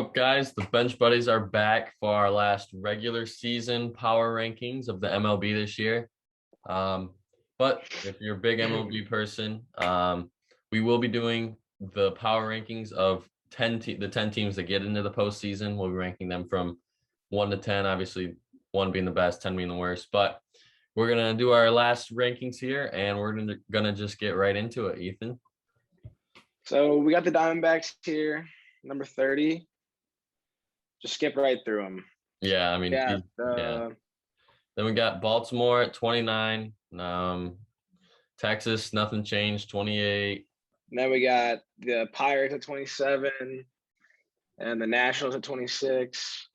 Up, guys? The Bench Buddies are back for our last regular season power rankings of the MLB this year. But if you're a big MLB person, we will be doing the power rankings of the 10 teams that get into the postseason. We'll be ranking them from 1 to 10, obviously 1 being the best, 10 being the worst. But we're going to do our last rankings here, and we're gonna just get right into it, Ethan. So we got the Diamondbacks here, number 30. Just skip right through them. Yeah, I mean, Yeah. Then we got Baltimore at 29. Texas, nothing changed, 28. Then we got the Pirates at 27, and the Nationals at 26.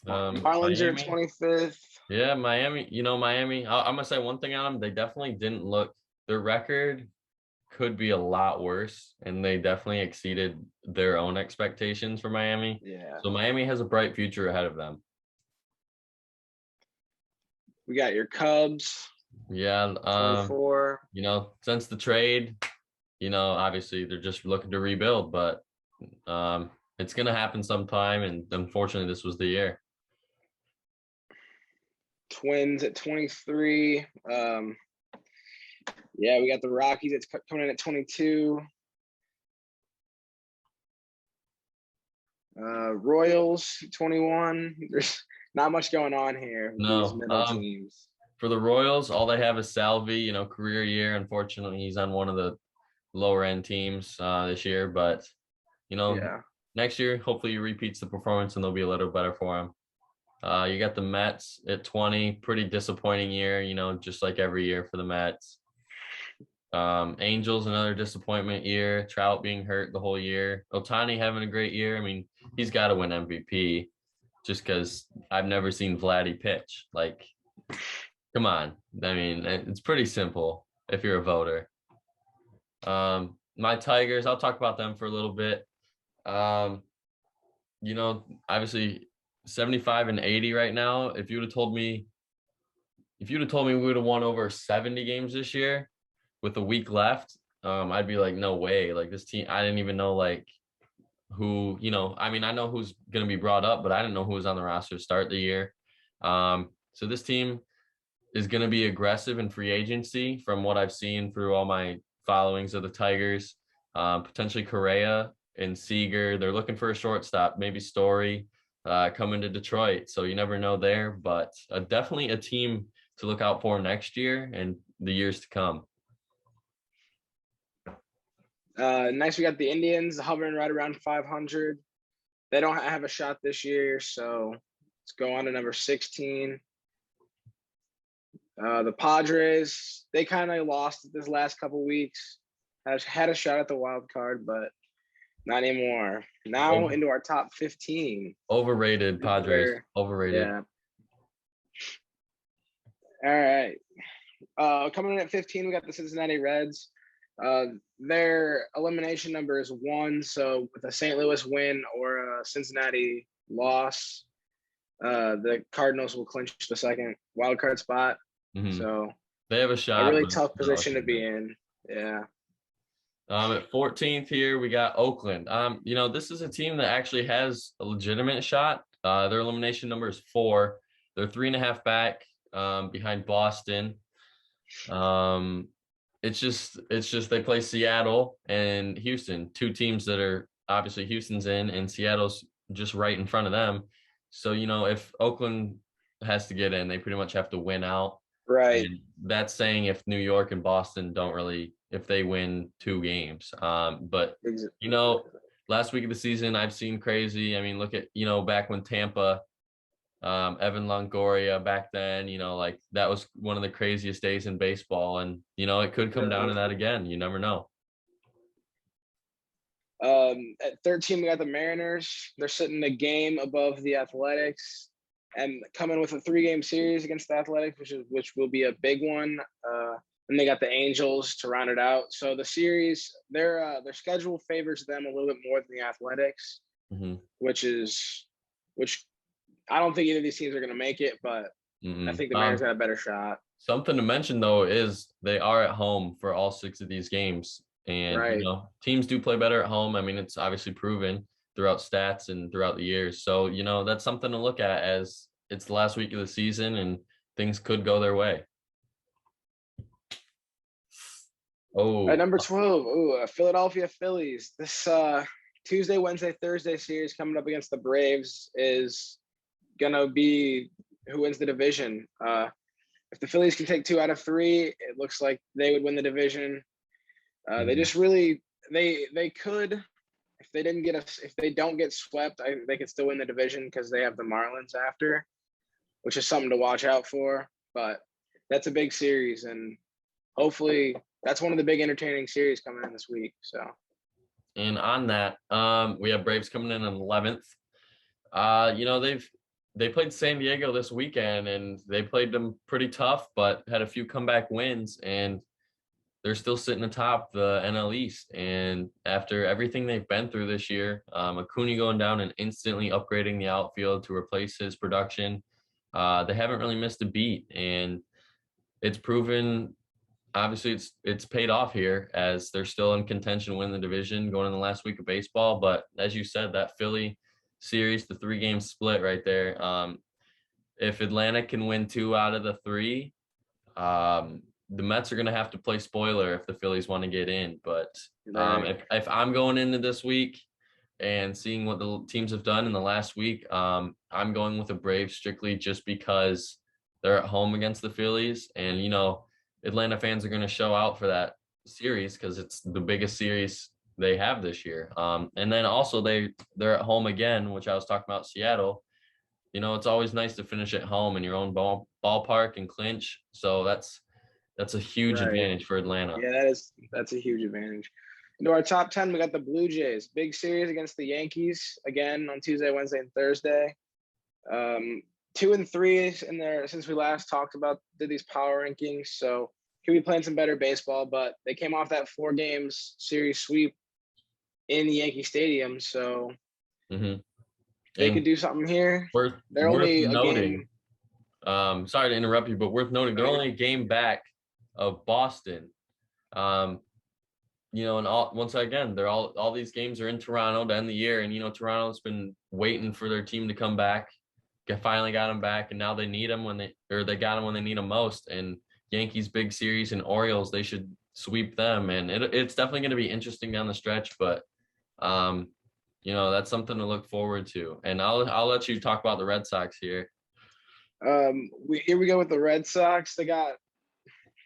Marlins are 25th. Yeah, Miami. Miami. I'm gonna say one thing on them. They definitely didn't look. Their record could be a lot worse, and they definitely exceeded their own expectations for Miami. Yeah. So Miami has a bright future ahead of them. We got your Cubs. Yeah. 24. Since the trade, obviously they're just looking to rebuild, but it's gonna happen sometime, and unfortunately, this was the year. Twins at 23. Yeah, we got the Rockies. It's coming in at 22. Royals 21. There's not much going on here with these middle teams. For the Royals, all they have is Salvi. Career year. Unfortunately, he's on one of the lower end teams this year, but next year hopefully he repeats the performance and they'll be a little better for him. You got the Mets at 20. Pretty disappointing year. Just like every year for the Mets. Angels, another disappointment year. Trout being hurt the whole year. Ohtani having a great year. I mean, he's got to win MVP just because I've never seen Vladdy pitch. Like, come on. I mean, it's pretty simple if you're a voter. My Tigers, I'll talk about them for a little bit. Obviously 75 and 80 right now. If you would have told me we would have won over 70 games this year with a week left, I'd be like, no way. Like, this team, I didn't even know who, I mean, I know who's going to be brought up, but I didn't know who was on the roster to start the year. So this team is going to be aggressive in free agency from what I've seen through all my followings of the Tigers. Potentially Correa and Seager. They're looking for a shortstop, maybe Story coming to Detroit. So you never know there, but definitely a team to look out for next year and the years to come. Next, we got the Indians hovering right around 500. They don't have a shot this year, so let's go on to number 16. The Padres, they kind of lost this last couple weeks. Had a shot at the wild card, but not anymore. Now into our top 15. Overrated Padres. Overrated. Yeah. All right. Coming in at 15, we got the Cincinnati Reds. Their elimination number is 1. So with a St. Louis win or a Cincinnati loss, the Cardinals will clinch the second wild card spot. Mm-hmm. So they have a shot. A really tough position to be in. Yeah. At 14th here, we got Oakland. This is a team that actually has a legitimate shot. Their elimination number is 4. They're 3.5 back behind Boston. It's just they play Seattle and Houston, 2 teams that are obviously Houston's in and Seattle's just right in front of them. So, if Oakland has to get in, they pretty much have to win out. Right. And that's saying if New York and Boston if they win 2 games. But, last week of the season, I've seen crazy. I mean, look at, back when Tampa, Evan Longoria back then, that was one of the craziest days in baseball. And, it could come down to that again. You never know. At 13, we got the Mariners. They're sitting a game above the Athletics and coming with a 3-game series against the Athletics, which will be a big one. And they got the Angels to round it out. So the series, their schedule favors them a little bit more than the Athletics, mm-hmm. which I don't think either of these teams are going to make it, but I think the Mariners got a better shot. Something to mention, though, is they are at home for all 6 of these games. And, teams do play better at home. I mean, it's obviously proven. throughout stats and throughout the years. So, that's something to look at as it's the last week of the season and things could go their way. At Oh, number 12, Philadelphia Phillies. This Tuesday, Wednesday, Thursday series coming up against the Braves is gonna be who wins the division. If the Phillies can take 2 out of 3, it looks like they would win the division. They just really they could, if they don't get swept, they could still win the division because they have the Marlins after, which is something to watch out for. But that's a big series, and hopefully that's one of the big entertaining series coming in this week. So, and on that, we have Braves coming in on 11th. They played San Diego this weekend and they played them pretty tough, but had a few comeback wins, and they're still sitting atop the NL East. And after everything they've been through this year, Acuna going down and instantly upgrading the outfield to replace his production, they haven't really missed a beat, and it's proven. Obviously, it's paid off here as they're still in contention to win the division going in the last week of baseball. But as you said, that Philly series, the 3-game split right there. If Atlanta can win 2 out of the 3, the Mets are going to have to play spoiler if the Phillies want to get in. But if I'm going into this week and seeing what the teams have done in the last week, I'm going with the Braves strictly just because they're at home against the Phillies. And, Atlanta fans are going to show out for that series because it's the biggest series they have this year. And then also they're at home again, which I was talking about Seattle. It's always nice to finish at home in your own ballpark and clinch. So that's a huge advantage for Atlanta. Yeah, that's a huge advantage. Into our top 10, we got the Blue Jays. Big series against the Yankees again on Tuesday, Wednesday, and Thursday. 2 and 3 in there since we last did these power rankings. So could be playing some better baseball, but they came off that 4 games series sweep in the Yankee Stadium. So they could do something here. They're only noting. Sorry to interrupt you, but worth noting, they're only a game back of Boston. And once again, they're all these games are in Toronto to end the year, and Toronto's been waiting for their team to come back. Finally got them back, and now they need them they got them when they need them most. And Yankees big series and Orioles, they should sweep them, and it's definitely going to be interesting down the stretch. But that's something to look forward to. And I'll let you talk about the Red Sox here. Here we go with the Red Sox. They got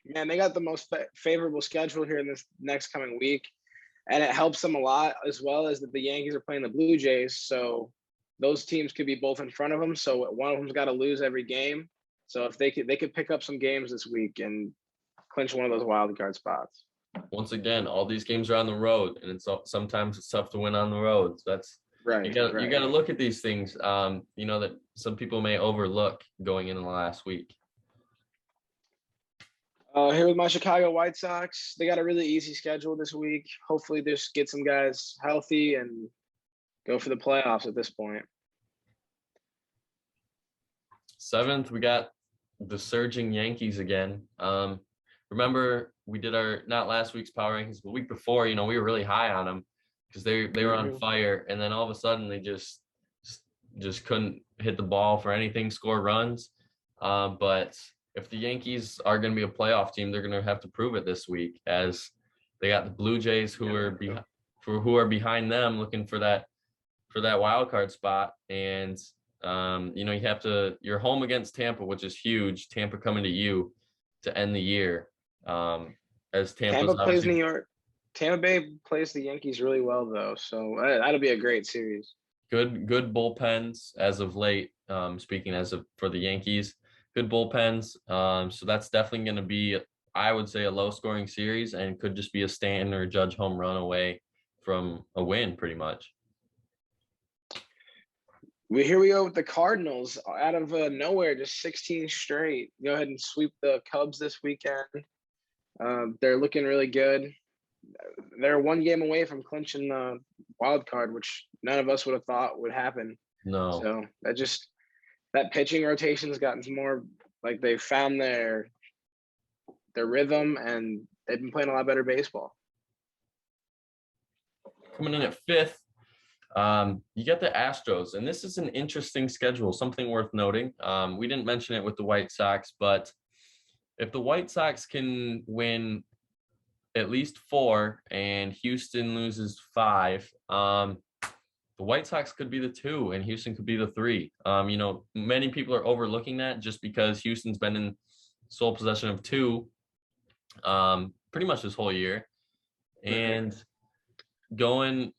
the most favorable schedule here in this next coming week, and it helps them a lot, as well as that the Yankees are playing the Blue Jays. So those teams could be both in front of them. So one of them's got to lose every game. So if they could pick up some games this week and clinch one of those wild card spots. Once again, all these games are on the road, and sometimes it's tough to win on the road. So that's right. You got to look at these things. That some people may overlook going into the last week. Here with my Chicago White Sox, they got a really easy schedule this week. Hopefully, just get some guys healthy and go for the playoffs at this point. 7th, we got the surging Yankees again. Remember, we did our not last week's power rankings, but the week before. We were really high on them because they were on fire, and then all of a sudden they just couldn't hit the ball for anything, score runs. But if the Yankees are going to be a playoff team, they're going to have to prove it this week, as they got the Blue Jays who are behind them, looking for that wild card spot. And you're home against Tampa, which is huge. Tampa coming to you to end the year. As Tampa plays New York. Tampa Bay plays the Yankees really well, though, so that'll be a great series. Good bullpens as of late. Speaking for the Yankees, good bullpens. So that's definitely going to be, I would say, a low-scoring series, and could just be a Stanton or Judge home run away from a win, pretty much. Here we go with the Cardinals out of nowhere, just 16 straight. Go ahead and sweep the Cubs this weekend. They're looking really good. They're 1 game away from clinching the wild card, which none of us would have thought would happen. No. So that pitching rotation has gotten more, like, they've found their rhythm, and they've been playing a lot better baseball. Coming in at 5th, You get the Astros, and this is an interesting schedule, something worth noting. We didn't mention it with the White Sox, but if the White Sox can win at least 4 and Houston loses 5, the White Sox could be the 2 and Houston could be the 3. Many people are overlooking that just because Houston's been in sole possession of 2 pretty much this whole year. And Tampa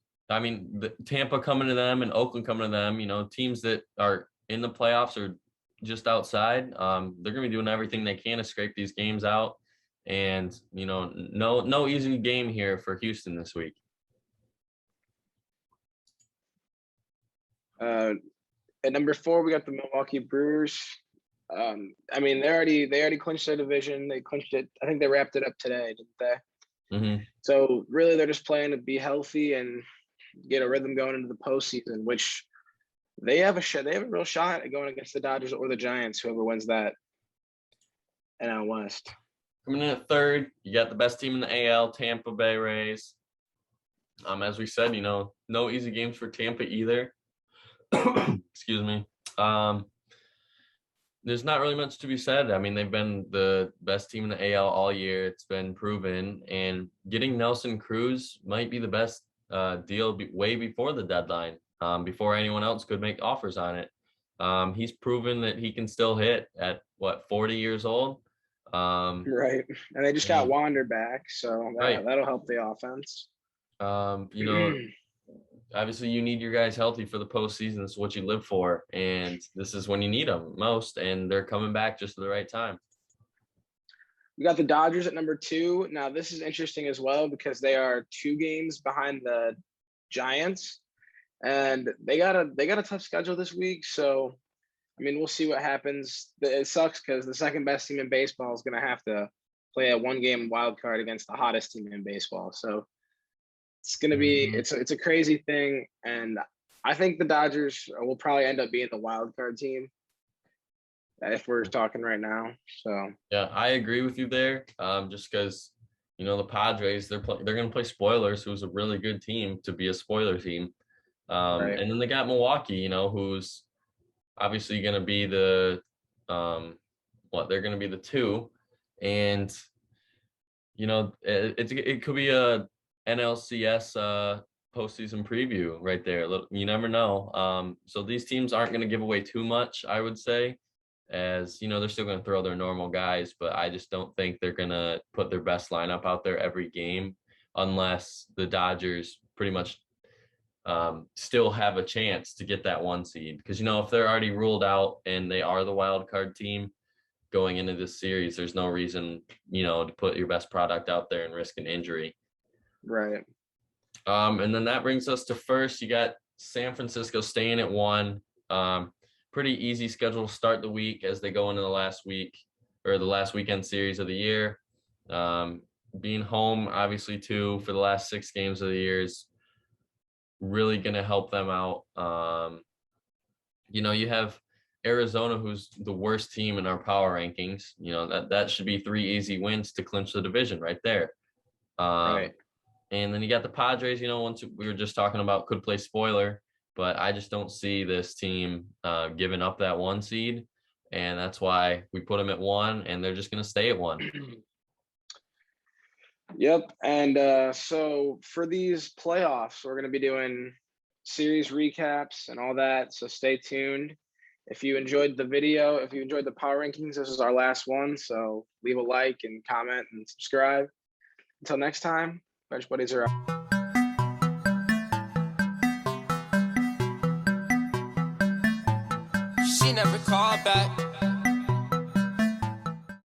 coming to them and Oakland coming to them, teams that are in the playoffs or just outside, they're going to be doing everything they can to scrape these games out. And, no easy game here for Houston this week. At number 4, we got the Milwaukee Brewers. They already clinched their division. They clinched it. I think they wrapped it up today, didn't they? Mm-hmm. So really, they're just playing to be healthy and get a rhythm going into the postseason, which they have a real shot at going against the Dodgers or the Giants, whoever wins that NL West. Coming in at 3rd, you got the best team in the AL, Tampa Bay Rays. As we said, no easy games for Tampa either. Excuse me. There's not really much to be said. They've been the best team in the AL all year. It's been proven, and getting Nelson Cruz might be the best deal way before the deadline, before anyone else could make offers on it. He's proven that he can still hit at 40 years old. Right, and they just got Wander back, so that'll help the offense. Obviously you need your guys healthy for the postseason. This is what you live for, and this is when you need them most, and they're coming back just at the right time. We got the Dodgers at number 2. Now this is interesting as well because they are 2 games behind the Giants, and they got a tough schedule this week. So, we'll see what happens. It sucks because the second best team in baseball is going to have to play a 1-game wild card against the hottest team in baseball. So it's going to be it's a crazy thing, and I think the Dodgers will probably end up being the wild card team if we're talking right now. So yeah, I agree with you there. Just because the Padres, they're going to play spoilers, who's a really good team to be a spoiler team. Right. And then they got Milwaukee, who's obviously going to be they're going to be the 2, and it could be a NLCS postseason preview right there. You never know. So these teams aren't going to give away too much, I would say, as they're still going to throw their normal guys, but I just don't think they're going to put their best lineup out there every game unless the Dodgers pretty much still have a chance to get that 1 seed. Because if they're already ruled out and they are the wild card team going into this series, there's no reason to put your best product out there and risk an injury. Right. And then that brings us to 1st. You got San Francisco staying at 1. Pretty easy schedule to start the week as they go into the last weekend series of the year. Being home, obviously, too, for the last 6 games of the year is really going to help them out. You have Arizona, who's the worst team in our power rankings. That should be 3 easy wins to clinch the division right there. Right. And then you got the Padres, once we were just talking about could play spoiler, but I just don't see this team giving up that 1 seed. And that's why we put them at 1, and they're just going to stay at 1. Yep. And so for these playoffs, we're going to be doing series recaps and all that. So stay tuned. If you enjoyed the video, if you enjoyed the power rankings, this is our last one. So leave a like and comment and subscribe. Until next time, Bench Buddies are out. She never called back.